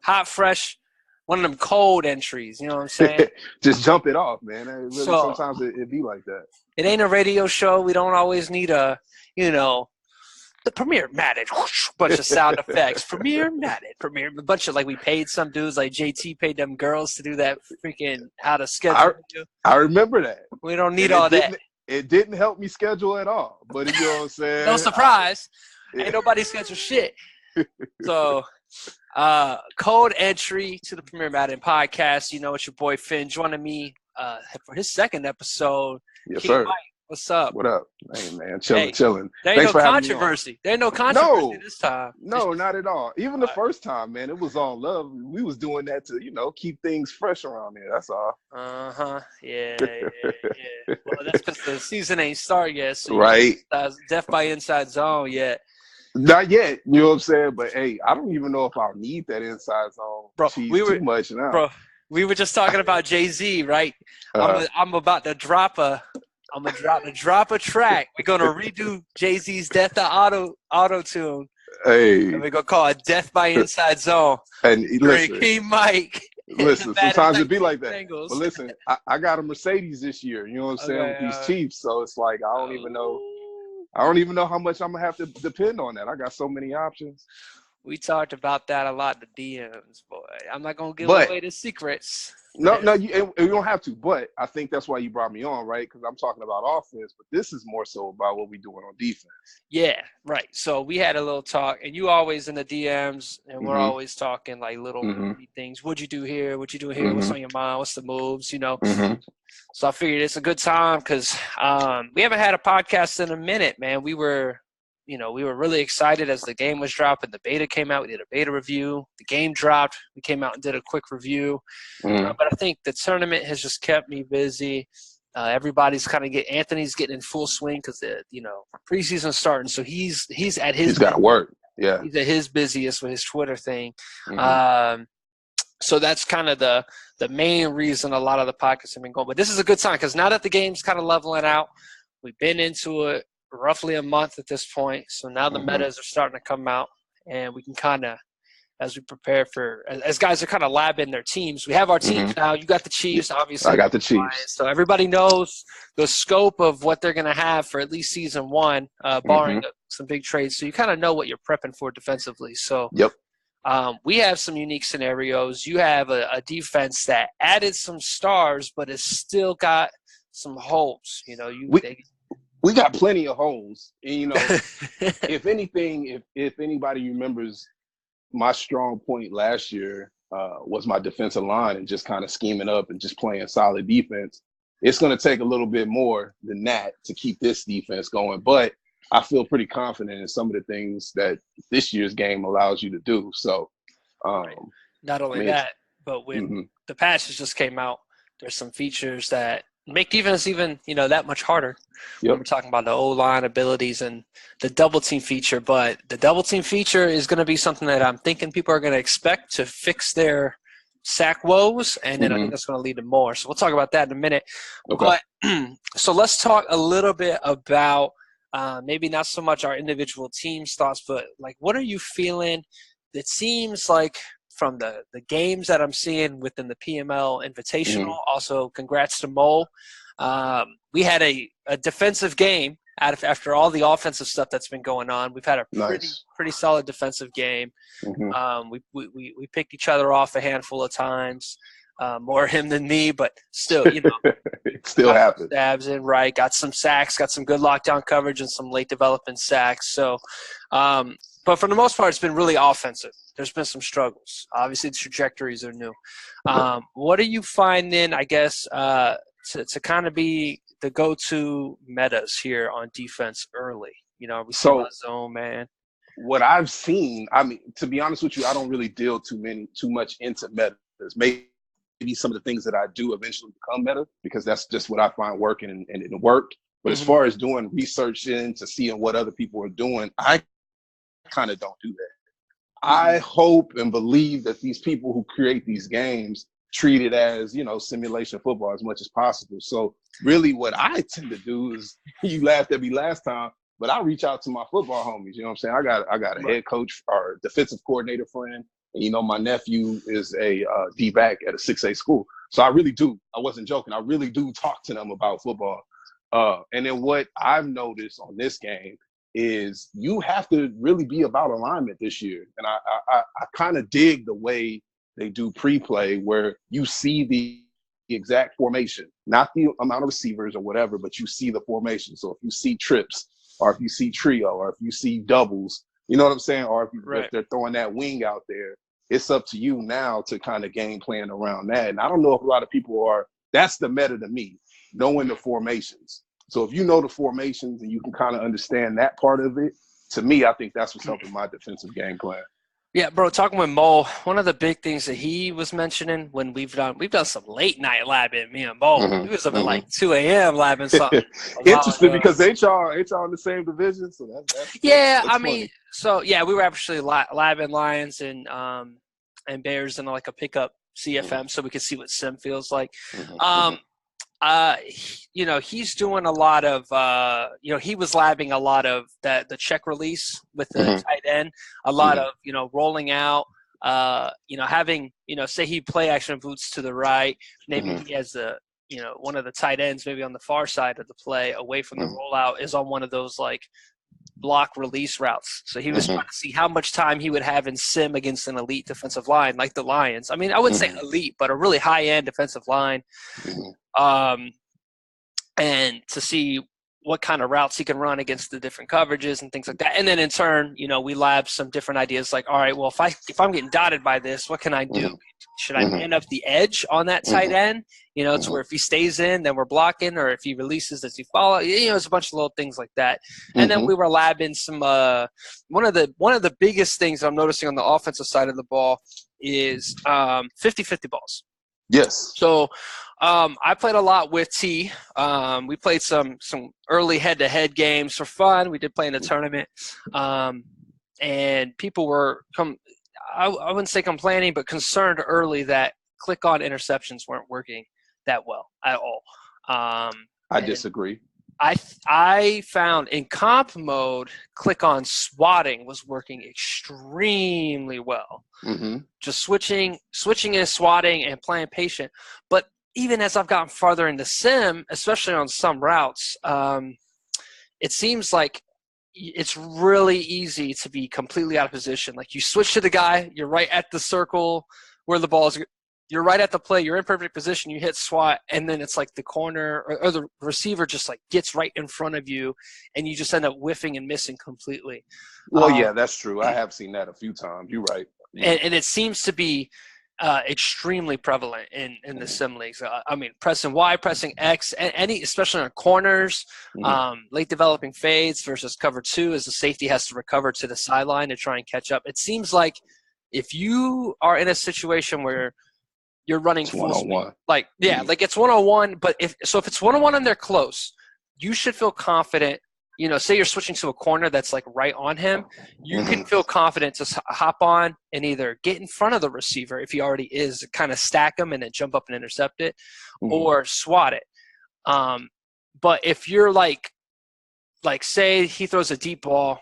hot, fresh, one of them cold entries. You know what I'm saying? Just jump it off, man. Really, So sometimes it be like that. it ain't a radio show. We don't always need the Premier Madden, whoosh, bunch of sound effects. Premier Madden, Premier, a bunch of we paid some dudes like JT paid them girls to do that freaking how to schedule. I remember that. We don't need all that. It didn't help me schedule at all. But you know what I'm saying? No surprise. Ain't nobody schedule shit. So, cold entry to the Premier Madden podcast. You know, it's your boy Finn joining me for his second episode. Yes, King sir. Mike, what's up? What up? Hey, man. Chilling. There ain't no controversy. There ain't no controversy this time. No, not at all. Even the first time, man, it was all love. We was doing that to, keep things fresh around here. That's all. Uh-huh. Yeah. Well, that's because the season ain't started yet. So right. Death by Inside Zone yet. Not yet. You know what I'm saying? But, hey, I don't even know if I'll need that Inside Zone too much now. Bro, we were just talking about Jay-Z, right? I'm about to drop a track. We're gonna redo Jay-Z's Death to Auto-Tune. Hey. And we're gonna call it Death by Inside Zone. And listen, King Mike. Listen, sometimes it be like that. But listen, I got a Mercedes this year, you know what I'm saying, with these Chiefs. So it's like I don't even know how much I'm gonna have to depend on that. I got so many options. We talked about that a lot in the DMs, boy. I'm not gonna give away the secrets. No, you don't have to. But I think that's why you brought me on, right? Because I'm talking about offense, but this is more so about what we're doing on defense. Yeah, right. So we had a little talk, and you always in the DMs, and we're always talking little things. What'd you do here? What you do here? What's on your mind? What's the moves? So I figured it's a good time because we haven't had a podcast in a minute, man. We were really excited as the game was dropping. The beta came out. We did a beta review. The game dropped. We came out and did a quick review. But I think the tournament has just kept me busy. Everybody's Anthony's getting in full swing because the preseason's starting. So he's at his. He's got to work. Yeah. He's at his busiest with his Twitter thing. So that's kind of the main reason a lot of the podcasts have been going. But this is a good time because now that the game's kind of leveling out, we've been into it roughly a month at this point. So now the metas are starting to come out, and we can kind of, as we prepare as guys are kind of labbing their teams, we have our teams now. You got the Chiefs, obviously. I got the Chiefs. So everybody knows the scope of what they're going to have for at least season one, barring some big trades. So you kind of know what you're prepping for defensively. So we have some unique scenarios. You have a defense that added some stars, but has still got some holes. We got plenty of holes. And, if anything, if anybody remembers, my strong point last year was my defensive line and just kind of scheming up and just playing solid defense. It's going to take a little bit more than that to keep this defense going. But I feel pretty confident in some of the things that this year's game allows you to do. So, not only that, but when the patches just came out, there's some features that make defense even, that much harder. We're talking about the O-line abilities and the double team feature, but the double team feature is going to be something that I'm thinking people are going to expect to fix their sack woes, and then I think that's going to lead to more. So we'll talk about that in a minute. Okay. But so let's talk a little bit about maybe not so much our individual team's thoughts, but what are you feeling? It seems like from the games that I'm seeing within the PML Invitational. Also, congrats to Mo. We had a defensive game after all the offensive stuff that's been going on. We've had a pretty solid defensive game. We picked each other off a handful of times. More him than me, but still, it still happens. Stabs in, right? Got some sacks, got some good lockdown coverage, and some late development sacks. So, but for the most part, it's been really offensive. There's been some struggles. Obviously, the trajectories are new. What are you finding, I guess, to kind of be the go-to metas here on defense early? Are we still on zone, man? What I've seen, to be honest with you, I don't really deal too much into metas. Maybe some of the things that I do eventually become meta because that's just what I find working and it worked. But as far as doing research into seeing what other people are doing, I kind of don't do that. I hope and believe that these people who create these games treat it as, simulation football as much as possible. So really what I tend to do is, you laughed at me last time, but I reach out to my football homies. You know what I'm saying? I got a head coach or defensive coordinator friend And, my nephew is a D-back at a 6A school. So I really do. I wasn't joking. I really do talk to them about football. And then what I've noticed on this game is you have to really be about alignment this year. And I kind of dig the way they do pre-play where you see the exact formation, not the amount of receivers or whatever, but you see the formation. So if you see trips or if you see trio or if you see doubles, you know what I'm saying? Or if they're throwing that wing out there, it's up to you now to kind of game plan around that. And I don't know if a lot of people that's the meta to me, knowing the formations. So if you know the formations and you can kind of understand that part of it, to me, I think that's what's helping my defensive game plan. Yeah, bro, talking with Mo, one of the big things that he was mentioning when we've done some late night labbing, me and Mo. Mm-hmm, he was up at like 2 a.m. labbing something. Interesting because ain't y'all in the same division, so that's I mean, so yeah, we were actually labbing Lions and Bears in like a pickup CFM, so we could see what sim feels like. He's doing a lot of, he was labbing a lot of the check release with the tight end, a lot of, rolling out, having, say he play action boots to the right, maybe he has one of the tight ends maybe on the far side of the play away from the rollout is on one of those like block release routes. So he was trying to see how much time he would have in sim against an elite defensive line like the Lions. I mean, I wouldn't say elite, but a really high-end defensive line. And to see what kind of routes he can run against the different coverages and things like that. And then in turn, we lab some different ideas like, all right, well, if I'm getting dotted by this, what can I do? Should I man up the edge on that tight end? To where if he stays in, then we're blocking, or if he releases, does he follow? It's a bunch of little things like that. And then we were labbing some one of the biggest things I'm noticing on the offensive side of the ball is 50-50 balls. Yes. So I played a lot with T. We played some early head-to-head games for fun. We did play in the tournament. And people were I wouldn't say complaining, but concerned early that click-on interceptions weren't working that well at all. I disagree. I found in comp mode, click-on swatting was working extremely well. Just switching and swatting and playing patient. But even as I've gotten farther into sim, especially on some routes, it seems like it's really easy to be completely out of position. Like you switch to the guy, you're right at the circle where the ball is. You're right at the play. You're in perfect position. You hit swat, and then it's like the corner or the receiver just like gets right in front of you, and you just end up whiffing and missing completely. Well, yeah, that's true. I have seen that a few times. You're right. And it seems to be extremely prevalent in the sim leagues. I mean, pressing Y, pressing X, especially on corners, late developing fades versus cover 2 as the safety has to recover to the sideline to try and catch up. It seems like if you are in a situation where you're running full speed, like it's one-on-one, but if it's one-on-one and they're close, you should feel confident. Say you're switching to a corner that's like right on him, you can feel confident to hop on and either get in front of the receiver if he already is, kind of stack him and then jump up and intercept it, or swat it. But if you're like say he throws a deep ball,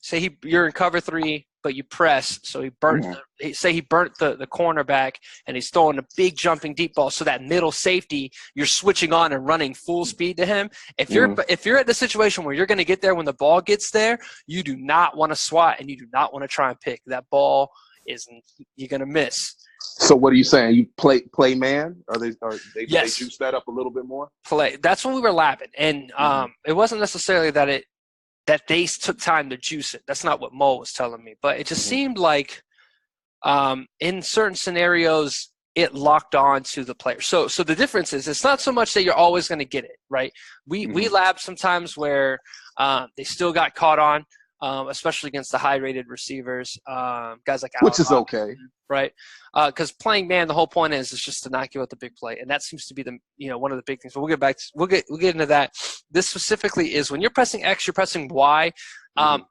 say you're in cover 3, but you press, so he burnt the cornerback, and he's throwing a big jumping deep ball. So that middle safety, you're switching on and running full speed to him. If you're at the situation where you're going to get there when the ball gets there, you do not want to swat and you do not want to try and pick that ball. You're going to miss. So what are you saying? You play man? They juice that up a little bit more? Play. That's when we were lapping, and it wasn't necessarily that they took time to juice it. That's not what Mo was telling me. But it just seemed like in certain scenarios, it locked on to the player. So the difference is it's not so much that you're always going to get it, right? We lab sometimes where they still got caught on, especially against the high-rated receivers, guys like which is okay. Right? Because playing man, the whole point is just to knock you out the big play, and that seems to be one of the big things. But we'll get into that. This specifically is when you're pressing X, you're pressing Y.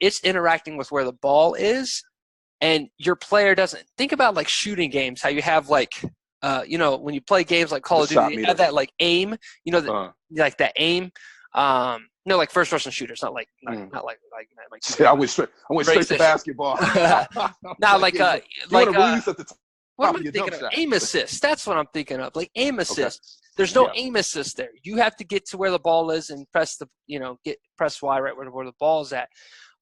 It's interacting with where the ball is, and your player doesn't think about like shooting games. How you have like when you play games like Call of Duty, you have that like aim. Like that aim. No, like first person shooters, not like I went straight to basketball. Not like you want to release at the top. What am I thinking of? Aim assist. That's what I'm thinking of. Like aim assist. Okay. There's no aim assist there. You have to get to where the ball is and press press Y right where the ball is at.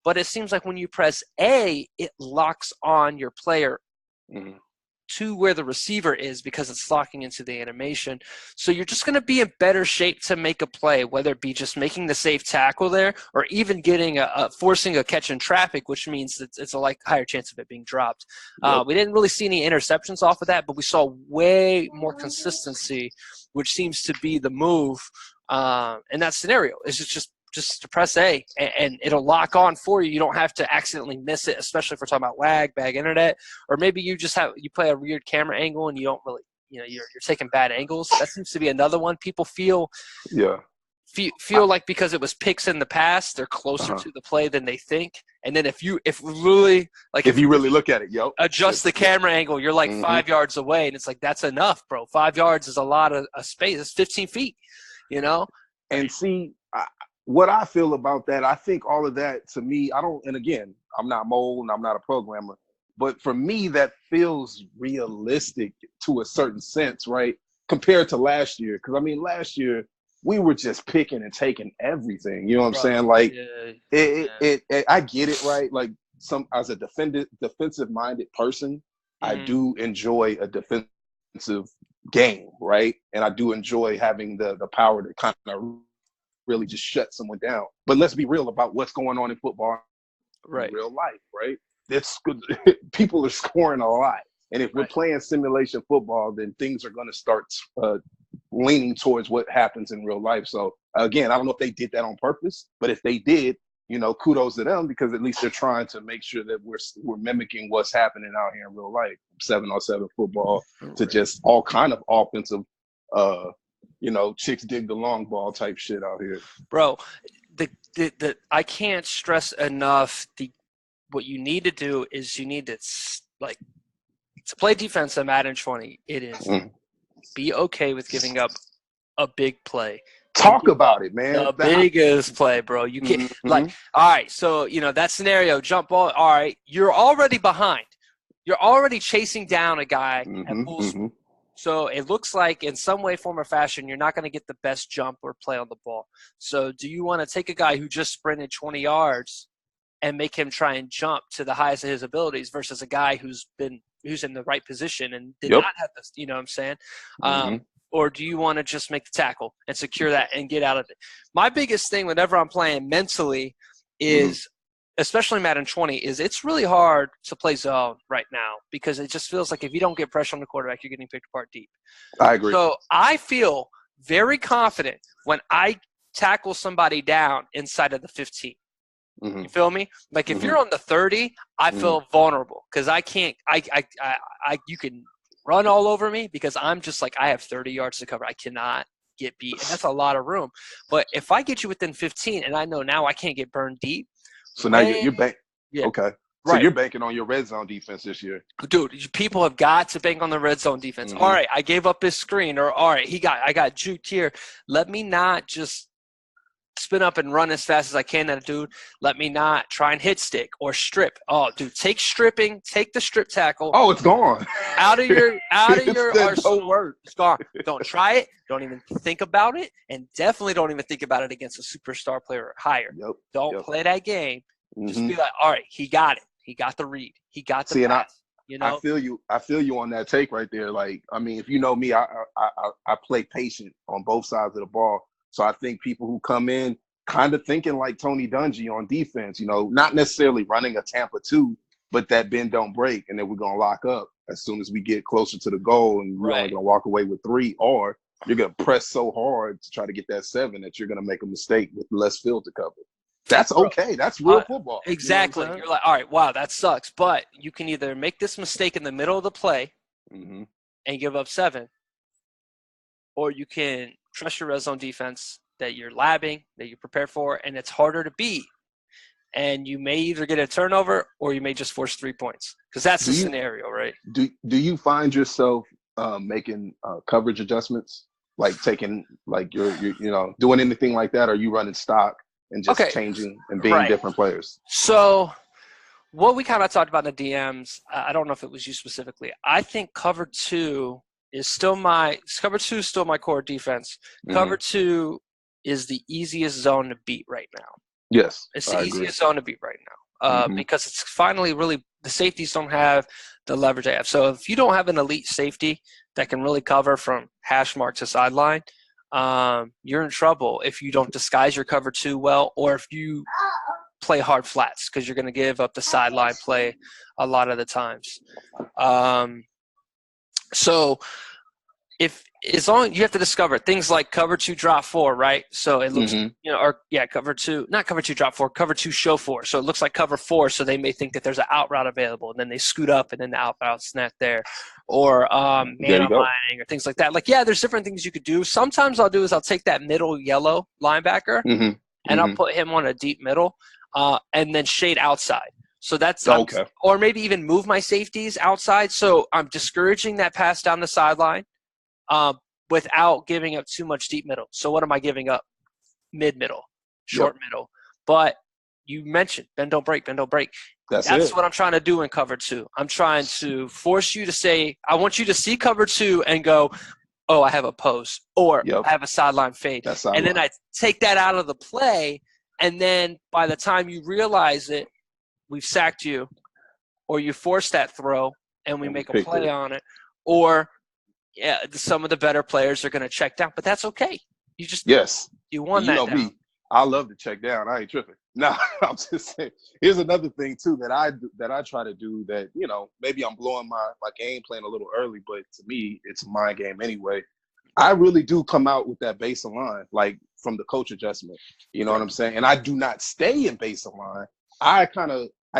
But it seems like when you press A, it locks on your player to where the receiver is because it's locking into the animation. So you're just going to be in better shape to make a play, whether it be just making the safe tackle there or even getting forcing a catch in traffic, which means that it's a higher chance of it being dropped. Yep. We didn't really see any interceptions off of that, but we saw way more consistency, which seems to be the move in that scenario. It's just to press A and it'll lock on for you. You don't have to accidentally miss it, especially if we're talking about lag, bad internet, or maybe you play a weird camera angle and you don't really, you're taking bad angles. That seems to be another one. People feel like because it was picks in the past, they're closer to the play than they think. And then if you really look at it, adjust the camera angle, you're like 5 yards away, and it's like that's enough, bro. 5 yards is a lot of space. It's 15 feet, And see. What I feel about that, I think all of that to me, and again, I'm not mold and I'm not a programmer, but for me, that feels realistic to a certain sense, right? Compared to last year. Because, last year, we were just picking and taking everything. You know what I'm saying? Like, I get it, right? Like, as a defensive-minded person, I do enjoy a defensive game, right? And I do enjoy having the power to kind of really just shut someone down. But let's be real about what's going on in football in real life, right? It's good. People are scoring a lot. And if we're playing simulation football, then things are going to start leaning towards what happens in real life. So, again, I don't know if they did that on purpose, but if they did, kudos to them because at least they're trying to make sure that we're mimicking what's happening out here in real life. 7-on-7 football to just all kind of offensive chicks dig the long ball type shit out here. Bro, the I can't stress enough what you need to do is you need to play defense in Madden 20. It is be okay with giving up a big play. Talk about it, man. The biggest play, bro. You can't all right, so that scenario, jump ball, all right, you're already behind. You're already chasing down a guy at full speed. So it looks like in some way, form, or fashion, you're not going to get the best jump or play on the ball. So do you want to take a guy who just sprinted 20 yards and make him try and jump to the highest of his abilities versus a guy who's in the right position and did not have this, you know what I'm saying? Or do you want to just make the tackle and secure that and get out of it? My biggest thing whenever I'm playing mentally is – especially Madden 20, is it's really hard to play zone right now because it just feels like if you don't get pressure on the quarterback, you're getting picked apart deep. I agree. So I feel very confident when I tackle somebody down inside of the 15. You feel me? Like if you're on the 30, I feel vulnerable because I can't you can run all over me because I'm just like I have 30 yards to cover. I cannot get beat, and that's a lot of room. But if I get you within 15 and I know now I can't get burned deep, so now you're banking. Yeah. Okay. So you're banking on your red zone defense this year. Dude, people have got to bank on the red zone defense. All right, I gave up his screen, or all right, I got juked here. Let me not just spin up and run as fast as I can at a dude. Let me not try and hit stick or strip. Oh, dude, take the strip tackle. Oh, it's gone. Out of your arsenal. Don't work. It's gone. Don't try it. Don't even think about it. And definitely don't even think about it against a superstar player or higher. Don't play that game. Just be like, all right, he got it. He got the read. He got the pass. I feel you on that take right there. Like, if you know me, I play patient on both sides of the ball. So I think people who come in kind of thinking like Tony Dungy on defense, not necessarily running a Tampa 2, but that bend don't break, and then we're going to lock up as soon as we get closer to the goal, and we're only going to walk away with 3, or you're going to press so hard to try to get that 7 that you're going to make a mistake with less field to cover. That's okay. That's real football. Exactly. You're like, all right, wow, that sucks. But you can either make this mistake in the middle of the play and give up 7, or you can trust your red zone defense that you're labbing, that you're prepared for, and it's harder to beat. And you may either get a turnover or you may just force 3 points because that's the scenario, right? Do you find yourself making coverage adjustments, like taking like you're doing anything like that? Or are you running stock and just changing and being different players. So what we kind of talked about in the DMs, I don't know if it was you specifically. I think cover two is still my core defense. Cover two is the easiest zone to beat right now. Yes, it's the easiest zone to beat right now because it's finally really the safeties don't have the leverage they have. So if you don't have an elite safety that can really cover from hash mark to sideline, you're in trouble if you don't disguise your cover two well, or if you play hard flats, because you're going to give up the sideline play a lot of the times. So as long you have to discover things like cover two drop four, right? So it looks cover two, not cover two drop four, cover two show four. So it looks like cover four, so they may think that there's an out route available, and then they scoot up and then the out route's not there. Or man aligning or things like that. Like, there's different things you could do. Sometimes I'll take that middle yellow linebacker and I'll put him on a deep middle and then shade outside. So that's okay. Or maybe even move my safeties outside. So I'm discouraging that pass down the sideline without giving up too much deep middle. So what am I giving up? Mid-middle, short middle. But you mentioned bend, don't break, bend, don't break. That's what I'm trying to do in cover two. I'm trying to force you to say, I want you to see cover two and go, oh, I have a post, or I have a sideline fade. And then I take that out of the play, and then by the time you realize it, we've sacked you, or you force that throw, and we make a play on it, or some of the better players are going to check down, but that's okay. You just you won that down. Me, I love to check down. I ain't tripping. No, I'm just saying. Here's another thing too that I try to do that, maybe I'm blowing my game plan a little early, but to me it's a mind game anyway. I really do come out with that base line, like from the coach adjustment. You know what I'm saying? And I do not stay in base line. I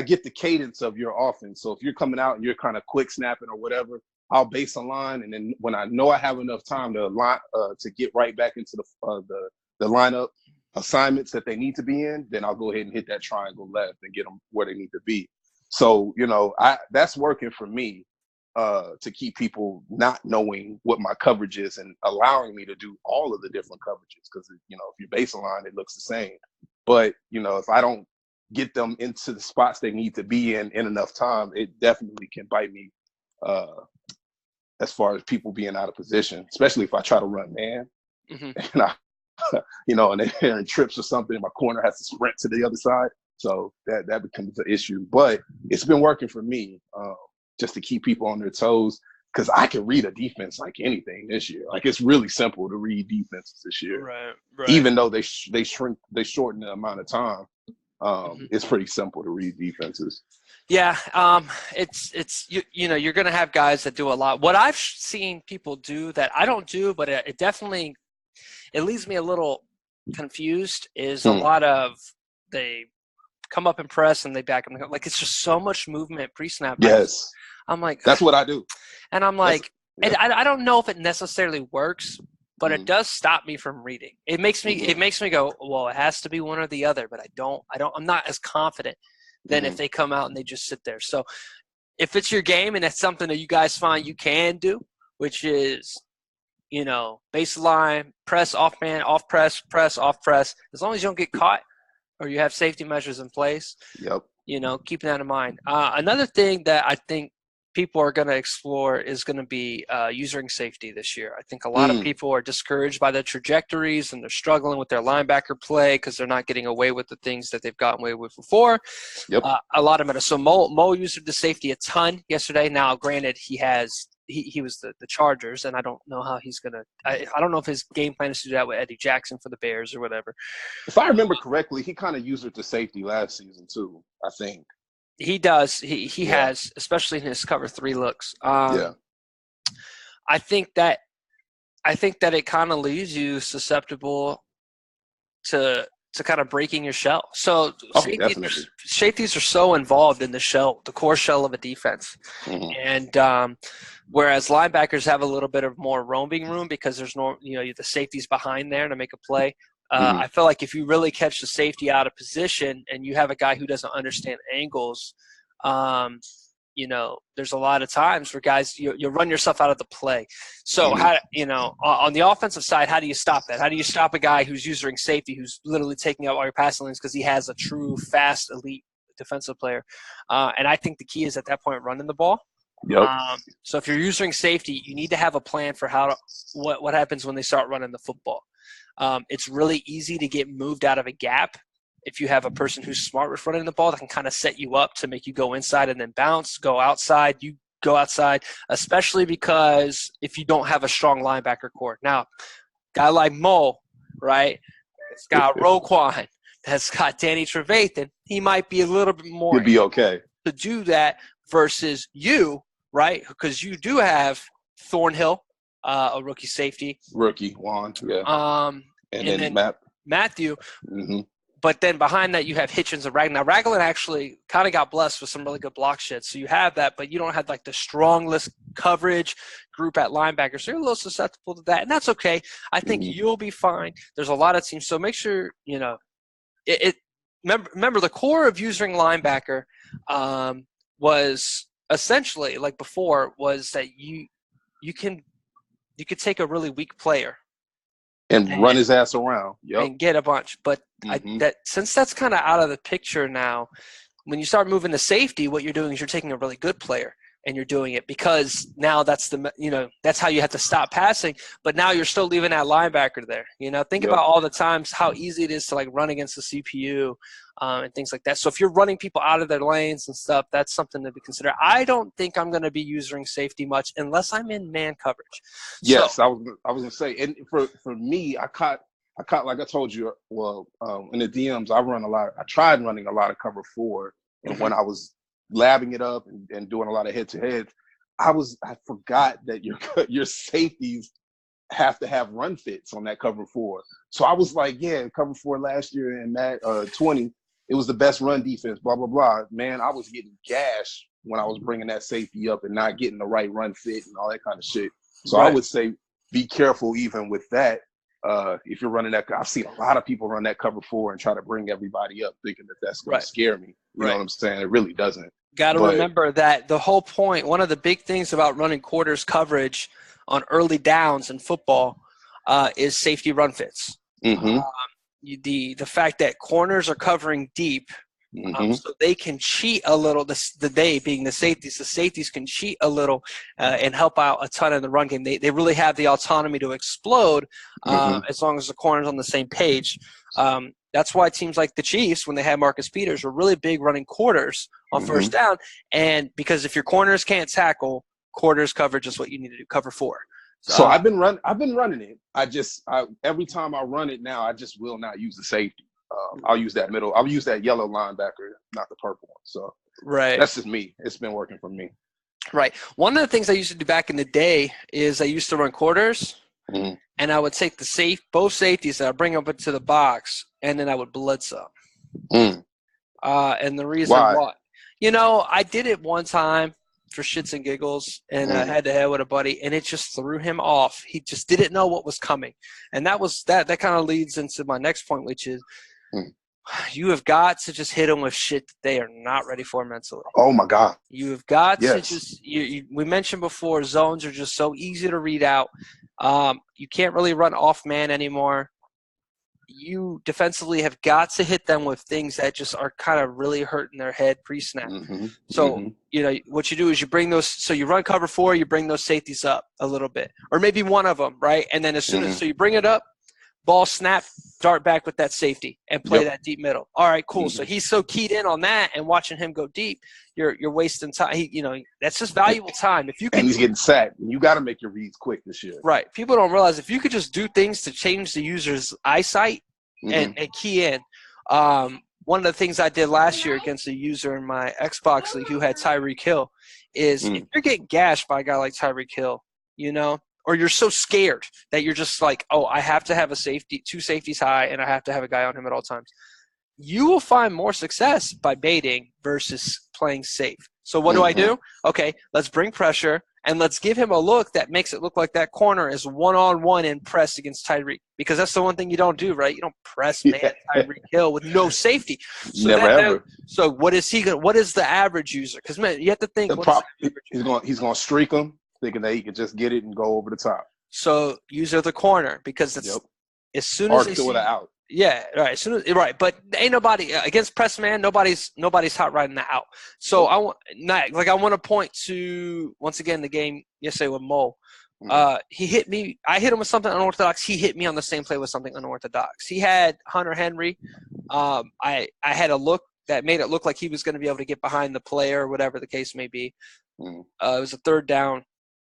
get the cadence of your offense. So if you're coming out and you're kind of quick snapping or whatever, I'll base a line, and then when I know I have enough time to get right back into the lineup assignments that they need to be in, then I'll go ahead and hit that triangle left and get them where they need to be. So that's working for me to keep people not knowing what my coverage is and allowing me to do all of the different coverages, because if you're base line, it looks the same. But if I don't get them into the spots they need to be in enough time, it definitely can bite me. As far as people being out of position, especially if I try to run man, and I, and they're in trips or something, and my corner has to sprint to the other side. So that becomes an issue. But it's been working for me just to keep people on their toes, because I can read a defense like anything this year. Like, it's really simple to read defenses this year. Right. Even though they shorten the amount of time, it's pretty simple to read defenses. Yeah, it's you're going to have guys that do a lot. What I've seen people do that I don't do, but it definitely leaves me a little confused, is a lot of they come up and press and they back them. Like, it's just so much movement pre-snap. Yes. I'm like, that's what I do. And I'm like, I don't know if it necessarily works, but it does stop me from reading. It makes me go, well, it has to be one or the other, but I'm not as confident than if they come out and they just sit there. So if it's your game and that's something that you guys find you can do, which is, baseline, press, off man, off press, off press, as long as you don't get caught or you have safety measures in place, keeping that in mind. Another thing that I think people are going to explore is going to be using safety this year. I think a lot of people are discouraged by the trajectories, and they're struggling with their linebacker play because they're not getting away with the things that they've gotten away with before. Yep. A lot of it. So Mo used the safety a ton yesterday. Now, granted, he was the Chargers, and I don't know how he's going to – I don't know if his game plan is to do that with Eddie Jackson for the Bears or whatever. If I remember correctly, he kind of used it to safety last season too, I think. He does. He has, especially in his cover three looks. I think that it kind of leaves you susceptible to kind of breaking your shell. So safeties are so involved in the core shell of a defense. And whereas linebackers have a little bit of more roaming room because there's the safety's behind there to make a play. I feel like if you really catch the safety out of position and you have a guy who doesn't understand angles, there's a lot of times where guys, you run yourself out of the play. So how, on the offensive side, how do you stop that? How do you stop a guy who's using safety, who's literally taking out all your passing lanes because he has a true fast elite defensive player? And I think the key is at that point running the ball. Yep. So if you're using safety, you need to have a plan for what happens when they start running the football. It's really easy to get moved out of a gap if you have a person who's smart with running the ball that can kind of set you up to make you go inside and then bounce, go outside, you go outside, especially because if you don't have a strong linebacker core. Now, guy like Mo, right, it's got Roquan, that's got Danny Trevathan, he might be a little bit more He'll be okay to do that versus you, right, because you do have Thornhill, a rookie safety. Rookie, Juan, yeah. And then Matthew. Mm-hmm. But then behind that, you have Hitchens and Ragland. Now, Ragland actually kind of got blessed with some really good block shit. So you have that, but you don't have like the strongest coverage group at linebacker. So you're a little susceptible to that, and that's okay. I think you'll be fine. There's a lot of teams. So make sure, remember the core of using linebacker was essentially, like before, was that you could take a really weak player and run his ass around, and get a bunch. But since that's kind of out of the picture now, when you start moving to safety, what you're doing is you're taking a really good player and you're doing it because now that's that's how you have to stop passing. But now you're still leaving that linebacker there. Think about all the times how easy it is to like run against the CPU and things like that. So if you're running people out of their lanes and stuff, that's something to be considered. I don't think I'm going to be using safety much unless I'm in man coverage. Yes, I was going to say, and for me, I caught like I told you. Well, in the DMs, I tried running a lot of cover 4, and when I was labbing it up and doing a lot of head-to-head, I forgot that your safeties have to have run fits on that cover 4. So I was like, yeah, cover 4 last year in that 20, it was the best run defense, blah, blah, blah. Man, I was getting gashed when I was bringing that safety up and not getting the right run fit and all that kind of shit. So I would say be careful even with that. If you're running that, I've seen a lot of people run that cover 4 and try to bring everybody up thinking that that's going to scare me. You know what I'm saying? It really doesn't. Got to remember that the whole point, one of the big things about running quarters coverage on early downs in football is safety run fits. The fact that corners are covering deep so they can cheat a little, they being the safeties can cheat a little and help out a ton in the run game. They really have the autonomy to explode as long as the corner's on the same page. That's why teams like the Chiefs, when they had Marcus Peters, were really big running quarters on first down. And because if your corners can't tackle, quarters coverage is what you need to do, cover 4. So I've been running it. Every time I run it now, I just will not use the safety. I'll use that middle. I'll use that yellow linebacker, not the purple one. So that's just me. It's been working for me. Right. One of the things I used to do back in the day is I used to run quarters, and I would take both safeties and I'd bring them up into the box, and then I would blitz them. And the reason why, I did it one time for shits and giggles, and I had to head with a buddy, and it just threw him off. He just didn't know what was coming. And that kind of leads into my next point, which is you have got to just hit them with shit that they are not ready for mentally. Oh my God. You have got to just, we mentioned before, zones are just so easy to read out. You can't really run off man anymore. You defensively have got to hit them with things that just are kind of really hurting their head pre-snap. So, what you do is you bring those – so you run cover 4, you bring those safeties up a little bit. Or maybe one of them, right? And then as soon as – so you bring it up, ball snap, dart back with that safety and play that deep middle. All right, cool. So he's so keyed in on that and watching him go deep, you're wasting time. That's just valuable time. If you can, and he's getting sacked. You got to make your reads quick this year. Right. People don't realize if you could just do things to change the user's eyesight and key in. One of the things I did last year against a user in my Xbox league who had Tyreek Hill is if you're getting gashed by a guy like Tyreek Hill, or you're so scared that you're just like, oh, I have to have two safeties high, and I have to have a guy on him at all times. You will find more success by baiting versus playing safe. So what do I do? Okay, let's bring pressure, and let's give him a look that makes it look like that corner is one-on-one in press against Tyreek, because that's the one thing you don't do, right? You don't press man Tyreek Hill with no safety. So Never ever. So what is he going? What is the average user? Because man, you have to think. He's going to streak him, thinking that he could just get it and go over the top. So user the corner, because it's as soon as they see out. Yeah, right. As soon as, right, but ain't nobody against press man. Nobody's hot riding the out. So I want to point to once again the game yesterday with Mo. He hit me. I hit him with something unorthodox. He hit me on the same play with something unorthodox. He had Hunter Henry. I had a look that made it look like he was going to be able to get behind the player, whatever the case may be. It was a third down.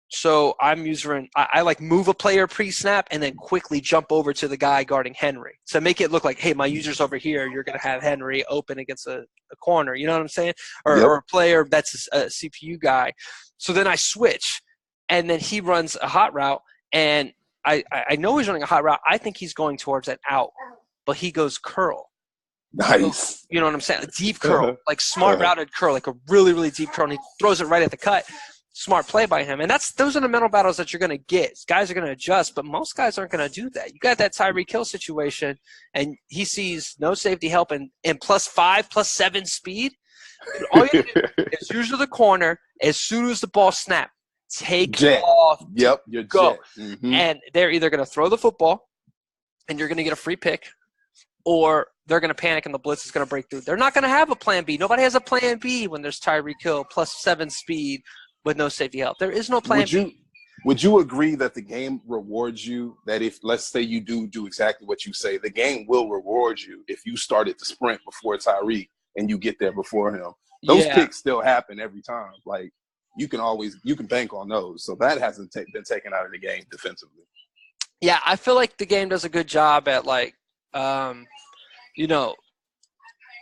So I'm using I like move a player pre-snap and then quickly jump over to the guy guarding Henry. So make it look like, hey, my user's over here. You're going to have Henry open against a corner. You know what I'm saying? Or a player that's a CPU guy. So then I switch, and then he runs a hot route, and I know he's running a hot route. I think he's going towards an out, but he goes curl. Nice. You know what I'm saying? A deep curl, like smart routed curl, like a really, really deep curl, and he throws it right at the cut. Smart play by him. And those are the mental battles that you're going to get. Guys are going to adjust, but most guys aren't going to do that. You got that Tyreek Hill situation, and he sees no safety help and +5, +7 speed. All you have to do is usually the corner as soon as the ball snaps. Take off. Yep, you're go. And they're either going to throw the football, and you're going to get a free pick, or they're going to panic and the blitz is going to break through. They're not going to have a plan B. Nobody has a plan B when there's Tyreek Hill +7 speed with no safety help. There is no plan B. Would you agree that the game rewards you, that if, let's say you do exactly what you say, the game will reward you if you started to sprint before Tyreek and you get there before him? Those picks still happen every time. like you can bank on those. So that hasn't been taken out of the game defensively. Yeah, I feel like the game does a good job at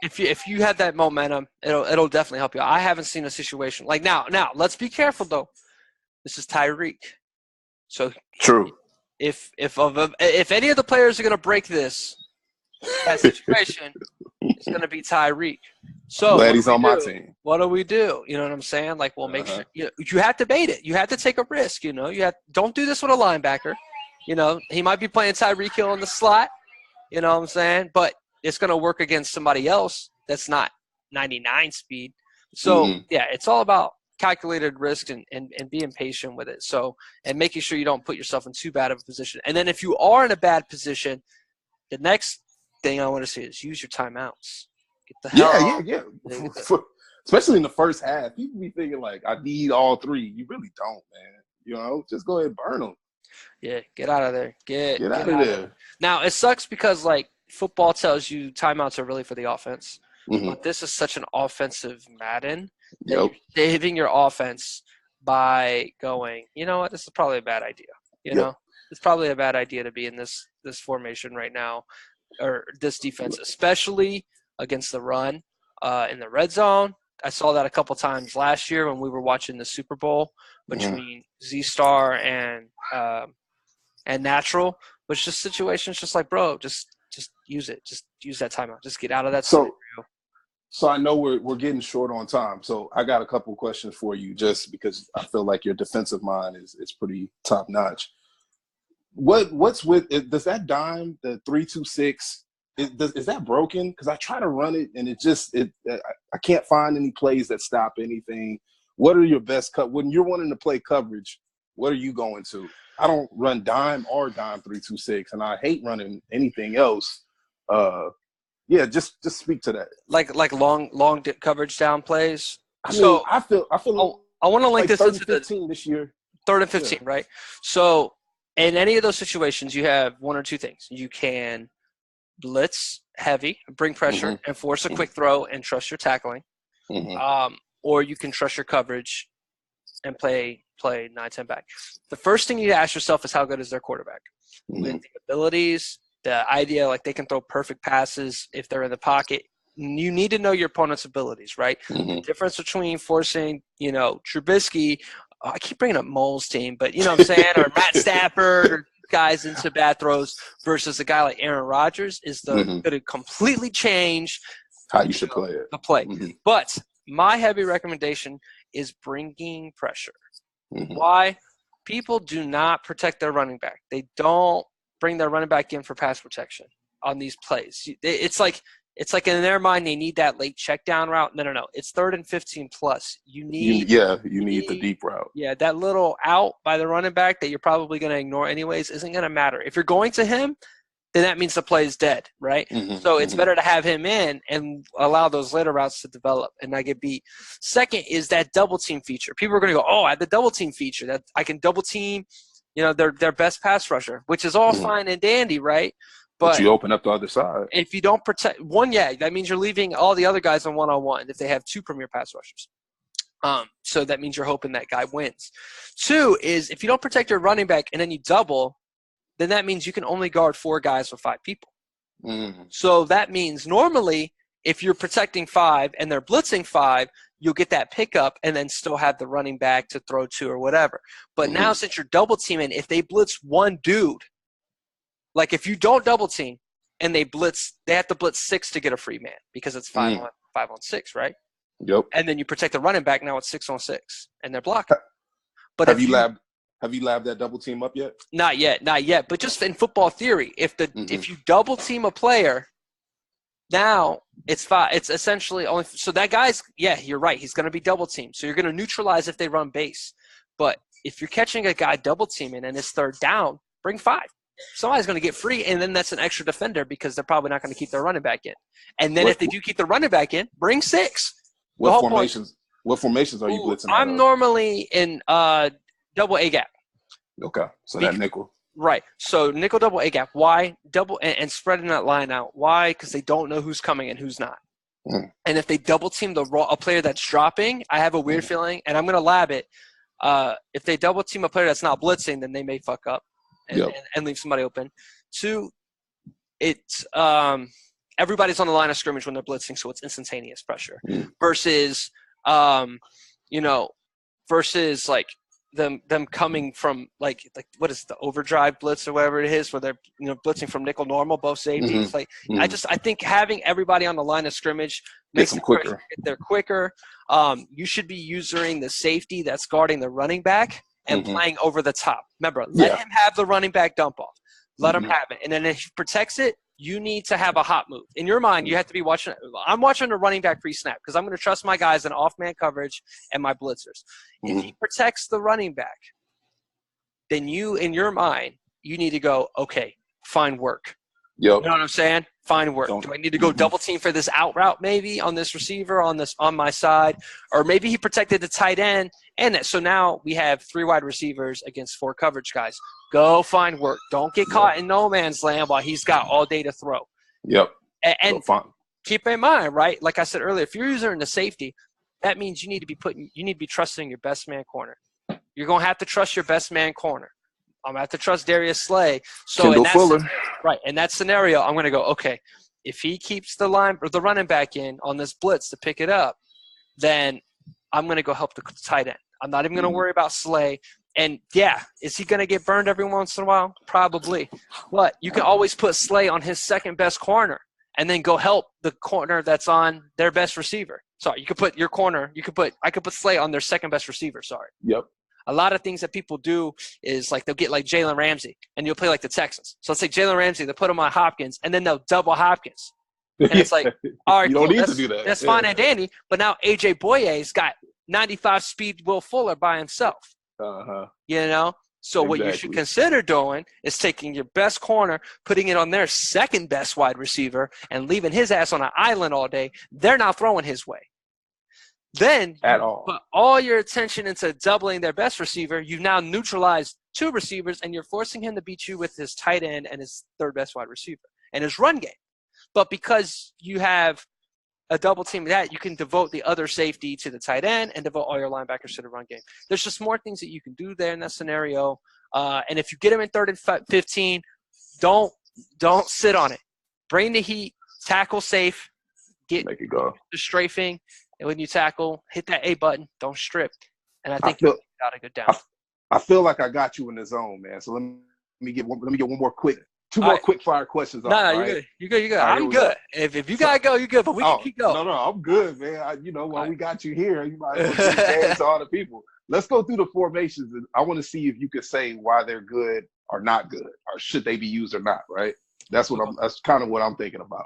if you had that momentum, it'll definitely help you. I haven't seen a situation like now. Let's be careful though. This is Tyreek, so true. If any of the players are going to break that situation, it's going to be Tyreek. So glad he's on my team. What do we do? You know what I'm saying? Like, we'll make sure you have to bait it. You have to take a risk. Don't do this with a linebacker. He might be playing Tyreek Hill in the slot. You know what I'm saying? But it's going to work against somebody else that's not 99 speed. So, it's all about calculated risk and being patient with it. So, and making sure you don't put yourself in too bad of a position. And then if you are in a bad position, the next thing I want to see is use your timeouts. Get the hell out. Especially in the first half. People be thinking, like, I need all three. You really don't, man. Just go ahead and burn them. Yeah, get out of there. Get out of there. Now, it sucks because, football tells you timeouts are really for the offense. But this is such an offensive Madden that you're saving your offense by going, you know what, this is probably a bad idea. It's probably a bad idea to be in this formation right now, or this defense, especially against the run in the red zone. I saw that a couple times last year when we were watching the Super Bowl between Z-Star and Natural. But just situations just like, bro, just use it. Just use that timeout. Just get out of that scenario. So I know we're getting short on time. So I got a couple questions for you, just because I feel like your defensive mind is pretty top notch. What's with it? Does that dime, the 3-2-6, is that broken? Because I try to run it and I can't find any plays that stop anything. What are your best when you're wanting to play coverage? What are you going to? I don't run dime or dime 3-2-6, and I hate running anything else. Just speak to that. Like long coverage down plays. I feel. I want to link this into 15 this year. 3rd and 15, right? So in any of those situations, you have one or two things. You can blitz heavy, bring pressure, and force a quick throw and trust your tackling. Or you can trust your coverage and play 9-10 back. The first thing you ask yourself is, how good is their quarterback? With the abilities, the idea, like they can throw perfect passes if they're in the pocket. You need to know your opponent's abilities, right? The difference between forcing, Trubisky, I keep bringing up Mole's team, but you know what I'm saying, or Matt Stafford, or guys into bad throws, versus a guy like Aaron Rodgers is going to completely change how you should play it. The play. But my heavy recommendation is bringing pressure. Why? People do not protect their running back. They don't bring their running back in for pass protection on these plays. It's like in their mind they need that late check down route. No. It's 3rd and 15 plus. You need the deep route. Yeah, that little out by the running back that you're probably going to ignore anyways isn't going to matter. If you're going to him, then that means the play is dead, right? So it's better to have him in and allow those later routes to develop and not get beat. Second is that double team feature. People are going to go, I have the double team feature that I can double team, their best pass rusher, which is all fine and dandy, right? But you open up the other side. If you don't protect one, that means you're leaving all the other guys on one-on-one if they have 2 premier pass rushers. So that means you're hoping that guy wins. 2 is if you don't protect your running back and then you double, then that means you can only guard 4 guys with 5 people. So that means normally if you're protecting 5 and they're blitzing 5, you'll get that pickup and then still have the running back to throw to or whatever. But now since you're double teaming, if they blitz one dude, like if you don't double team and they have to blitz 6 to get a free man because it's 5 on 6, right? Yep. And then you protect the running back, now it's 6 on 6 and they're blocking. But have you labbed that double team up yet? Not yet. But just in football theory, if you double team a player, now it's 5. It's essentially only so that guy's you're right. He's going to be double teamed. So you're going to neutralize if they run base. But if you're catching a guy double teaming and it's 3rd down, bring 5. Somebody's going to get free, and then that's an extra defender because they're probably not going to keep their running back in. And then if they do keep the running back in, bring 6. What formations are you blitzing? I'm normally in double A gap. Okay, so that nickel. Right. So nickel double A gap. Why? Double and spreading that line out. Why? Because they don't know who's coming and who's not. And if they double team a player that's dropping, I have a weird feeling, and I'm going to lab it. If they double team a player that's not blitzing, then they may fuck up and leave somebody open. 2, it's everybody's on the line of scrimmage when they're blitzing, so it's instantaneous pressure versus versus like them coming from like what is the overdrive blitz or whatever it is where they're blitzing from nickel normal both safeties. I think having everybody on the line of scrimmage makes them quicker. They're quicker. You should be using the safety that's guarding the running back and playing over the top. Remember, let him have the running back dump off. Let him have it, and then if he protects it, you need to have a hot move. In your mind, you have to be watching – I'm watching the running back pre-snap because I'm going to trust my guys in off-man coverage and my blitzers. If he protects the running back, then you, in your mind, you need to go, okay, find work. Yep. You know what I'm saying? Find work. Do I need to go double team for this out route maybe on this receiver on my side? Or maybe he protected the tight end. So now we have 3 wide receivers against 4 coverage guys. Go find work. Don't get caught in no man's land while he's got all day to throw. Yep. And keep in mind, right, like I said earlier, if you're using the safety, that means you need to be trusting your best man corner. You're going to have to trust your best man corner. I'm going to have to trust Darius Slay. So Kendall Fuller. Right. In that scenario, I'm going to go, okay, if he keeps the running back in on this blitz to pick it up, then I'm going to go help the tight end. I'm not even going to worry about Slay. And, is he going to get burned every once in a while? Probably. But you can always put Slay on his second best corner and then go help the corner that's on their best receiver. Sorry, you could put your corner – I could put Slay on their second best receiver, sorry. Yep. A lot of things that people do is like they'll get like Jalen Ramsey and you'll play like the Texans. So let's say Jalen Ramsey, they'll put him on Hopkins and then they'll double Hopkins. And it's like, all right, you don't need to do that. That's fine and dandy. But now A.J. Boye's got 95 speed Will Fuller by himself. So what you should consider doing is taking your best corner, putting it on their second best wide receiver and leaving his ass on an island all day. They're not throwing his way. Then put all your attention into doubling their best receiver. You've now neutralized 2 receivers, and you're forcing him to beat you with his tight end and his third best wide receiver and his run game. But because you have a double team that, you can devote the other safety to the tight end and devote all your linebackers to the run game. There's just more things that you can do there in that scenario. And if you get him in 3rd and 15, don't sit on it. Bring the heat, tackle safe, make it go. The strafing. And when you tackle, hit that A button. Don't strip. And I think you got to go down. I feel like I got you in the zone, man. So let me get one more quick Two more quick fire questions. No, right? you're good. You're good. You're good. Right, I'm good. If you gotta go, you're good. But we can keep going. No, I'm good, man. While we got you here, you might as well give a chance to all the people. Let's go through the formations, and I want to see if you could say why they're good or not good, or should they be used or not. Right? That's kind of what I'm thinking about.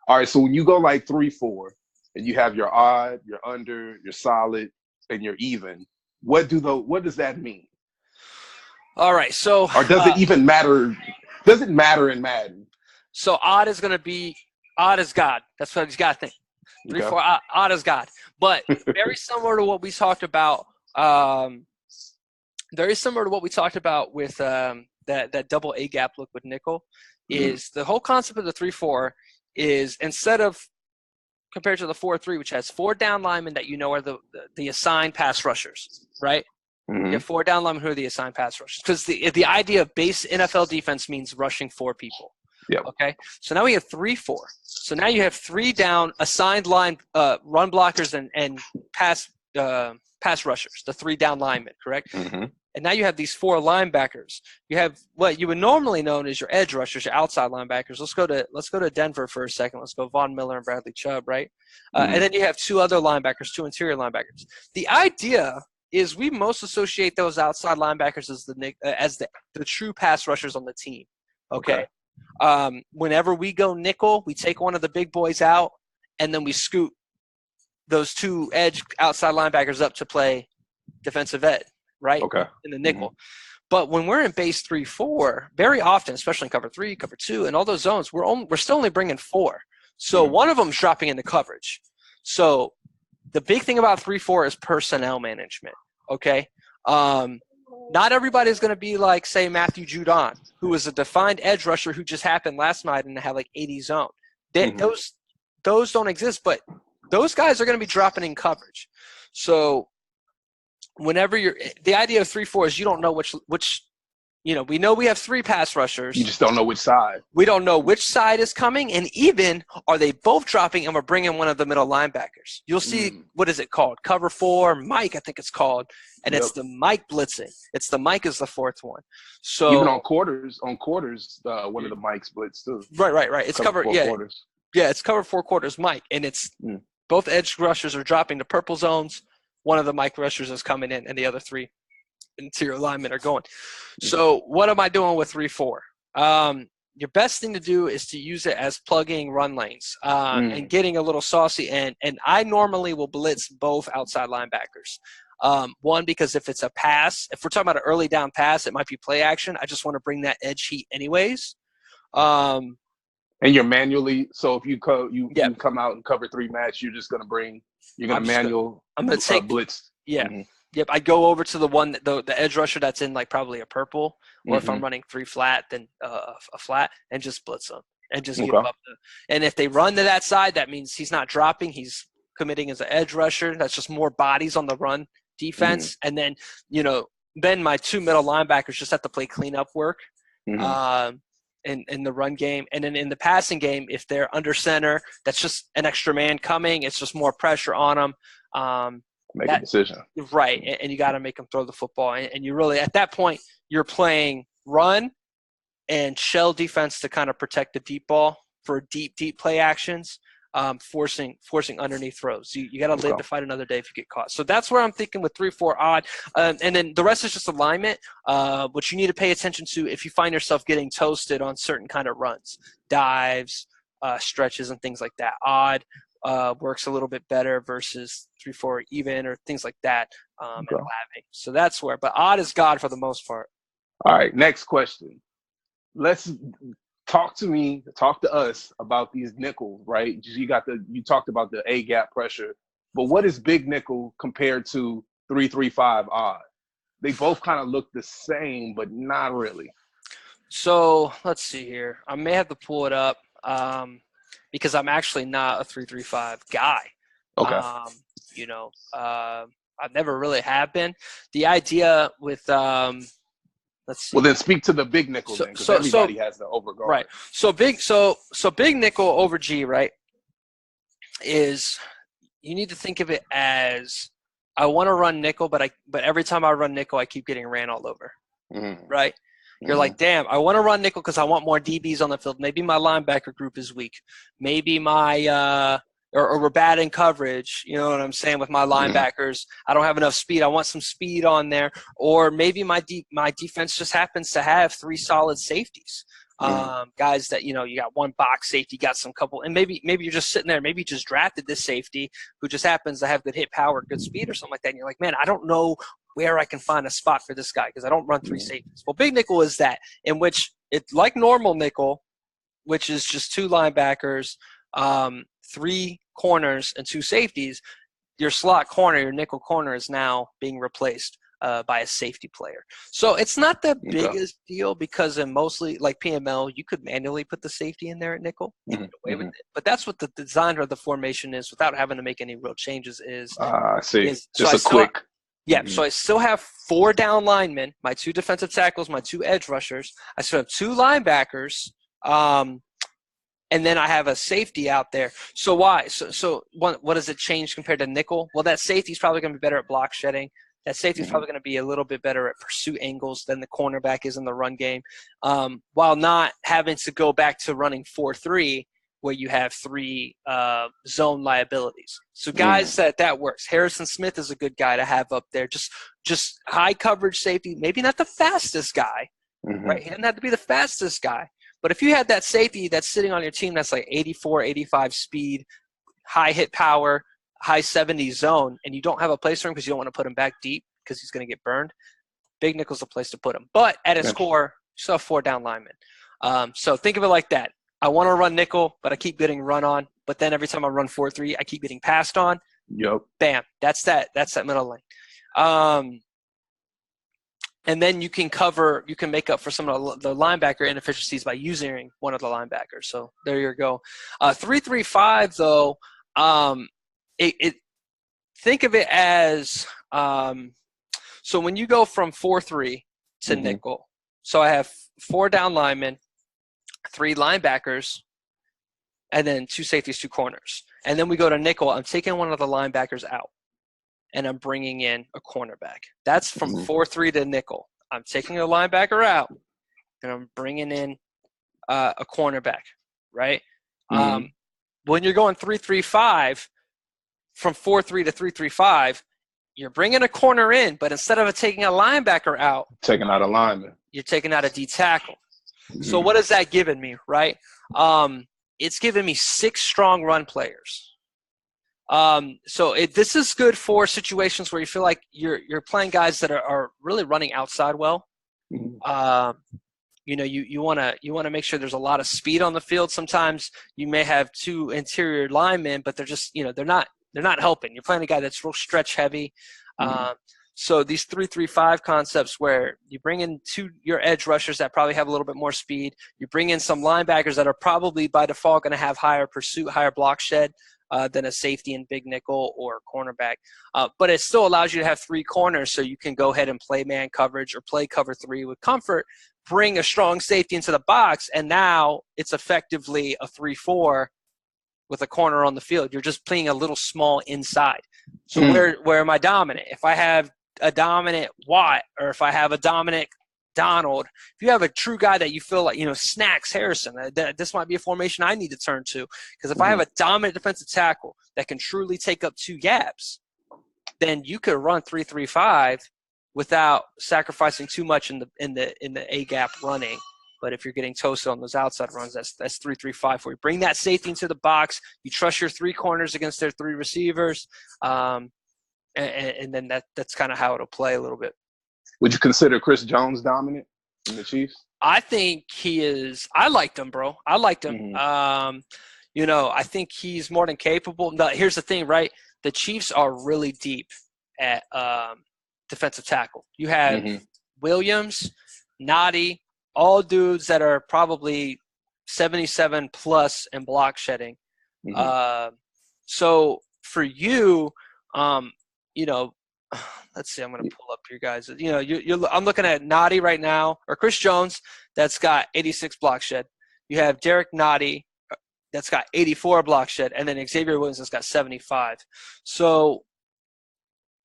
All right. So when you go like 3-4, and you have your odd, your under, your solid, and your even, what does that mean? All right. So or does it even matter? Does it matter in Madden? So odd is God. That's what he's got to think. 3-4 odd is God. But very similar to what we talked about. Very similar to what we talked about with that double A gap look with nickel. Is the whole concept of the 3-4 is instead of compared to the 4-3, which has 4 down linemen that are the assigned pass rushers, right? You have 4 down linemen who are the assigned pass rushers. Because the idea of base NFL defense means rushing 4 people. Yep. Okay. So now we have 3-4. So now you have 3 down assigned line run blockers and pass rushers, the 3 down linemen, correct? And now you have these 4 linebackers. You have what you would normally known as your edge rushers, your outside linebackers. Let's go to Denver for a second. Let's go Von Miller and Bradley Chubb, right? And then you have 2 other linebackers, 2 interior linebackers. The idea is we most associate those outside linebackers as the true pass rushers on the team. Okay. Whenever we go nickel, we take one of the big boys out, and then we scoot those 2 edge outside linebackers up to play defensive end, right? Okay. In the nickel. But when we're in base 3-4, very often, especially in cover 3, cover 2, and all those zones, we're still only bringing 4. So one of them's dropping into coverage. So the big thing about 3-4 is personnel management. Okay. Not everybody's going to be like, say, Matthew Judon, who was a defined edge rusher who just happened last night and had like 80 zone. Those don't exist, but those guys are going to be dropping in coverage. So whenever the idea of 3-4 is you don't know which we know we have 3 pass rushers. You just don't know which side. We don't know which side is coming, and even are they both dropping and we're bringing one of the middle linebackers. You'll see, what is it called? Cover 4, Mike, I think it's called, and it's the Mike blitzing. It's the Mike is the 4th one. So even on quarters, one of the Mikes blitz too. Right. It's cover 4 quarters. Yeah, it's cover 4 quarters Mike, and it's both edge rushers are dropping to purple zones. One of the Mike rushers is coming in, and the other 3 interior linemen are going. So what am I doing with 3-4? Your best thing to do is to use it as plugging run lanes and getting a little saucy. And I normally will blitz both outside linebackers. One, because if it's a pass, if we're talking about an early down pass, it might be play action. I just want to bring that edge heat anyways. And you're manually, so if you come out and cover 3 match, you're going to take blitz. Yeah. Yep, I go over to the one the edge rusher that's in like probably a purple, or if I'm running 3 flat, then a flat, and just blitz them and just get up. And if they run to that side, that means he's not dropping; he's committing as an edge rusher. That's just more bodies on the run defense. And then then my 2 middle linebackers just have to play cleanup work in the run game, and then in the passing game, if they're under center, that's just an extra man coming. It's just more pressure on them. Make a decision. Right, and you got to make them throw the football. And you really, at that point, you're playing run and shell defense to kind of protect the deep ball for deep play actions, forcing underneath throws. You got to live to fight another day if you get caught. So that's where I'm thinking with 3-4 odd. And then the rest is just alignment, which you need to pay attention to if you find yourself getting toasted on certain kind of runs, dives, stretches, and things like that. Odd works a little bit better versus 3-4 even or things like that. And laughing. So that's where. But odd is God for the most part. All right, next question. Let's talk to us about these nickels, right? You talked about the A gap pressure, but what is big nickel compared to 3-3-5 odd? They both kind of look the same, but not really. So let's see here. I may have to pull it up. Because I'm actually not a 3-3-5 guy. Okay. I never really have been. The idea with let's see. Well, then speak to the big nickel then, because everybody has the overguard. Right. So big nickel over G, right, is you need to think of it as I want to run nickel, but every time I run nickel, I keep getting ran all over. Right. You're like, damn, I want to run nickel because I want more DBs on the field. Maybe my linebacker group is weak. Maybe my or we're bad in coverage. You know what I'm saying with my linebackers. I don't have enough speed. I want some speed on there. Or maybe my defense just happens to have 3 solid safeties. Guys that, you got one box safety, got some couple, and maybe you're just sitting there. Maybe you just drafted this safety who just happens to have good hit power, good speed, or something like that. And you're like, man, I don't know where I can find a spot for this guy because I don't run 3 safeties. Well, big nickel is that, in which it's like normal nickel, which is just 2 linebackers, 3 corners, and 2 safeties. Your slot corner, your nickel corner, is now being replaced by a safety player. So it's not the biggest deal because in mostly like PML, you could manually put the safety in there at nickel and get away with it. But that's what the design of the formation is without having to make any real changes is. I see. Quick. Yeah, so I still have 4 down linemen, my 2 defensive tackles, my 2 edge rushers. I still have 2 linebackers, and then I have a safety out there. So why? So what does it change compared to nickel? Well, that safety is probably going to be better at block shedding. That safety is probably going to be a little bit better at pursuit angles than the cornerback is in the run game, while not having to go back to running 4-3 where you have 3 zone liabilities. So guys that works. Harrison Smith is a good guy to have up there. Just high coverage safety, maybe not the fastest guy, right? He doesn't have to be the fastest guy. But if you had that safety that's sitting on your team that's like 84, 85 speed, high hit power, high 70s zone, and you don't have a place for him because you don't want to put him back deep because he's going to get burned, big nickel's the place to put him. But at his core, you still have 4 down linemen. So think of it like that. I want to run nickel, but I keep getting run on. But then every time I run 4-3, I keep getting passed on. Yep. Bam. That's that middle lane. And then you can make up for some of the linebacker inefficiencies by using one of the linebackers. So there you go. 3-3-5 though, think of it as so when you go from 4-3 to nickel. So I have 4 down linemen, 3 linebackers, and then 2 safeties, 2 corners. And then we go to nickel. I'm taking one of the linebackers out, and I'm bringing in a cornerback. That's from 4-3 to nickel. I'm taking a linebacker out, and I'm bringing in a cornerback, right? When you're going 3-3-5, from 4-3 to 3-3-5, you're bringing a corner in, but instead of taking a linebacker out, taking out a lineman, you're taking out a D tackle. So what has that given me, right? It's given me 6 strong run players. So this is good for situations where you feel like you're playing guys that are really running outside well. You want to make sure there's a lot of speed on the field. Sometimes you may have 2 interior linemen, but they're just they're not helping. You're playing a guy that's real stretch heavy. So these 3-3-5 concepts where you bring in your edge rushers that probably have a little bit more speed. You bring in some linebackers that are probably by default going to have higher pursuit, higher block shed than a safety in big nickel or cornerback. But it still allows you to have 3 corners so you can go ahead and play man coverage or play cover 3 with comfort, bring a strong safety into the box, and now it's effectively a 3-4 with a corner on the field. You're just playing a little small inside. So where am I dominant? If I have a dominant Watt or if I have a dominant Donald, if you have a true guy that you feel like, snacks Harrison, this might be a formation I need to turn to. Because if I have a dominant defensive tackle that can truly take up 2 gaps, then you could run 3-3-5 without sacrificing too much in the A gap running. But if you're getting toasted on those outside runs, that's 3-3-5 for you. Bring that safety into the box. You trust your 3 corners against their 3 receivers. And then that's kind of how it'll play a little bit. Would you consider Chris Jones dominant in the Chiefs? I think he is. I liked him, bro. I liked him. I think he's more than capable. Now, here's the thing, right? The Chiefs are really deep at defensive tackle. You have Williams, Noddy, all dudes that are probably 77 plus in block shedding. So for you, let's see. I'm going to pull up your guys. I'm looking at Noddy right now, or Chris Jones, that's got 86 block shed. You have Derek Noddy, that's got 84 block shed, and then Xavier Williams that's got 75. So,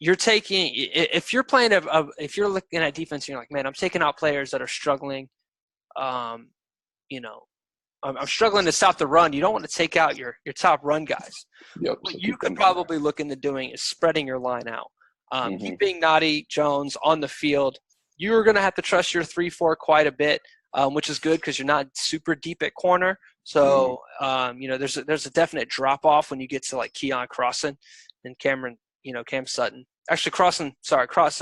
you're taking – if you're playing if you're looking at defense and you're like, man, I'm taking out players that are struggling, you know, I'm struggling to stop the run. You don't want to take out your top run guys. Yep. What you could probably look into doing is spreading your line out. Keeping Noddy, Jones on the field. You're going to have to trust your 3-4 quite a bit, which is good because you're not super deep at corner. So, you know, there's a definite drop-off when you get to, like, Keon Crossan and Cameron, you know, Cam Sutton. Actually, Crossan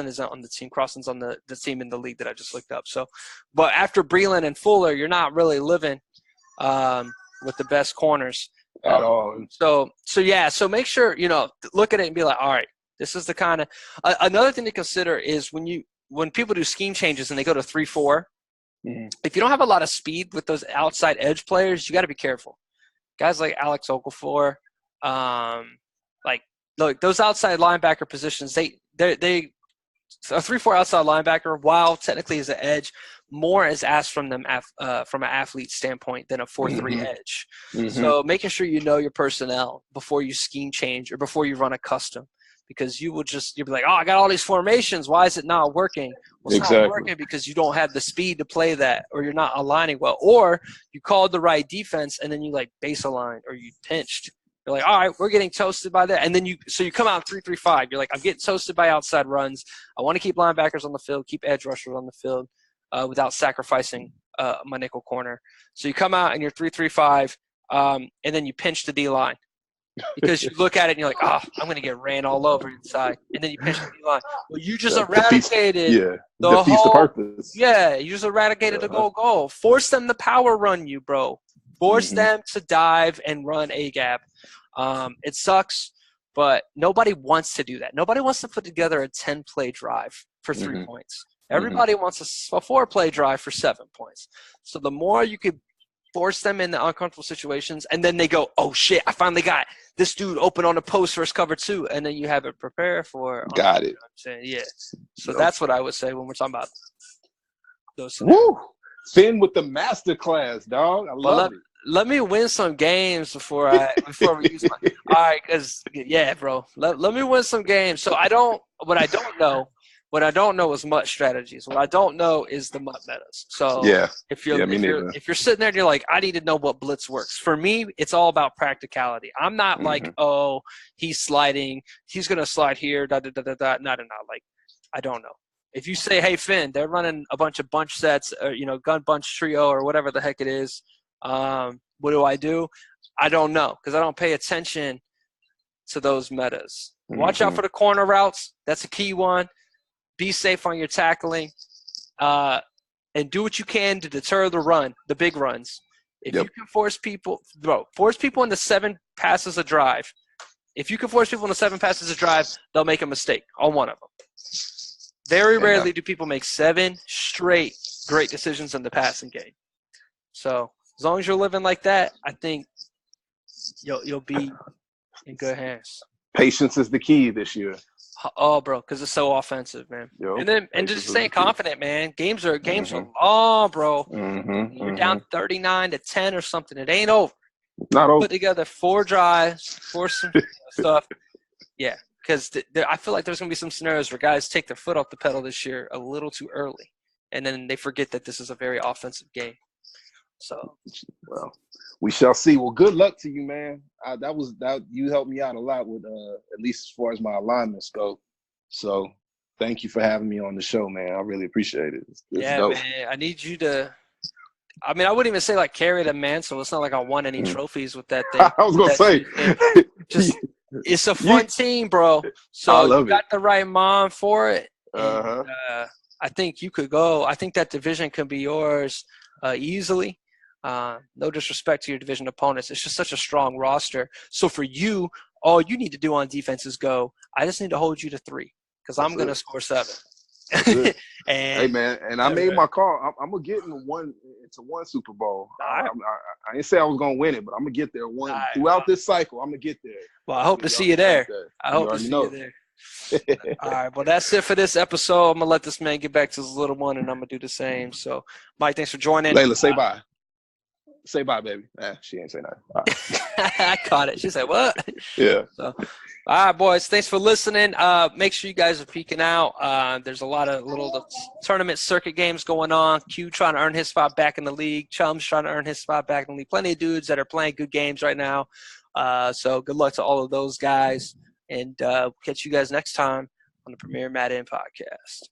isn't on the team. Crossan's on the team in the league that I just looked up. So, but after Breland and Fuller, you're not really living with the best corners. At all. So make sure, you know, look at it and be like, all right, this is the kind of another thing to consider is when people do scheme changes and they go to 3-4, if you don't have a lot of speed with those outside edge players, you got to be careful. Guys like Alex Okafor, like look, those outside linebacker positions, they a 3-4 outside linebacker, while technically is an edge, more is asked from them from an athlete standpoint than a 4-3 edge. So making sure you know your personnel before you scheme change or before you run a custom, because you'll be like, oh, I got all these formations. Why is it not working? Well, it's not working because you don't have the speed to play that, or you're not aligning well, or you called the right defense and then you like base aligned or you pinched. You're like, all right, we're getting toasted by that. And then you come out 3-3-5. You're like, I'm getting toasted by outside runs. I want to keep linebackers on the field, keep edge rushers on the field without sacrificing my nickel corner. So you come out and you're 3-3-5, and then you pinch the D-line. Because you look at it and you're like, oh, I'm going to get ran all over inside. And then you pinch the D-line. Well, you just eradicated the whole purpose. Yeah, you just eradicated the goal. Force them to power run you, bro. Force them to dive and run a gap. It sucks, but nobody wants to do that. Nobody wants to put together a 10-play drive for 3 points. Everybody wants a 4-play drive for 7 points. So the more you could force them into uncomfortable situations, and then they go, oh, shit, I finally got this dude open on the post versus cover 2, and then you have it prepared for – Got it. You know what I'm saying? Yeah. So that's what I would say when we're talking about those scenarios. Woo! Finn with the master class, dog. I love it. Let me win some games before we use my – all right, because, yeah, bro. Let me win some games. So what I don't know is MUT strategies. What I don't know is the MUT metas. So if you're sitting there and you're like, I need to know what blitz works. For me, it's all about practicality. I'm not like, oh, he's sliding. He's going to slide here, da-da-da-da-da. No. Like, I don't know. If you say, hey, Finn, they're running a bunch of bunch sets, or, you know, gun bunch trio or whatever the heck it is, what do? I don't know, because I don't pay attention to those metas. Watch out for the corner routes. That's a key one. Be safe on your tackling, and do what you can to deter the big runs. If you can force people into 7 passes a drive. If you can force people into 7 passes a drive, they'll make a mistake on one of them. Very rarely do people make 7 straight great decisions in the passing game. So as long as you're living like that, I think you'll be in good hands. Patience is the key this year. Oh, bro, because it's so offensive, man. And just staying confident, man. Games are long, bro. You're down 39-10 or something. It ain't over. Not over. Put together 4 drives, force some stuff. Yeah, because I feel like there's going to be some scenarios where guys take their foot off the pedal this year a little too early, and then they forget that this is a very offensive game. So, well, we shall see. Well, good luck to you, man. You helped me out a lot with at least as far as my alignments go. So, thank you for having me on the show, man. I really appreciate it. It's dope. Man. I need you to. I mean, I wouldn't even say like carry the mantle. It's not like I won any trophies with that thing. I was gonna say, just it's a fun team, bro. So you got the right mind for it. And, I think you could go. I think that division could be yours easily. No disrespect to your division opponents. It's just such a strong roster. So for you, all you need to do on defense is go, I just need to hold you to 3 because I'm going to score 7. And, hey, man, and I made my call. I'm going to get into one Super Bowl. I didn't say I was going to win it, but I'm going to get there throughout this cycle. I'm going to get there. Well, I hope to see you there. I hope to see you there. All right, well, that's it for this episode. I'm going to let this man get back to his little one, and I'm going to do the same. So, Mike, thanks for joining. Layla, say bye. Say bye, baby. She ain't say nothing. Right. I caught it. She said, what? Yeah. So, all right, boys. Thanks for listening. Make sure you guys are peeking out. There's a lot of little tournament circuit games going on. Q trying to earn his spot back in the league. Chum's trying to earn his spot back in the league. Plenty of dudes that are playing good games right now. So good luck to all of those guys. And catch you guys next time on the Premier Madden Podcast.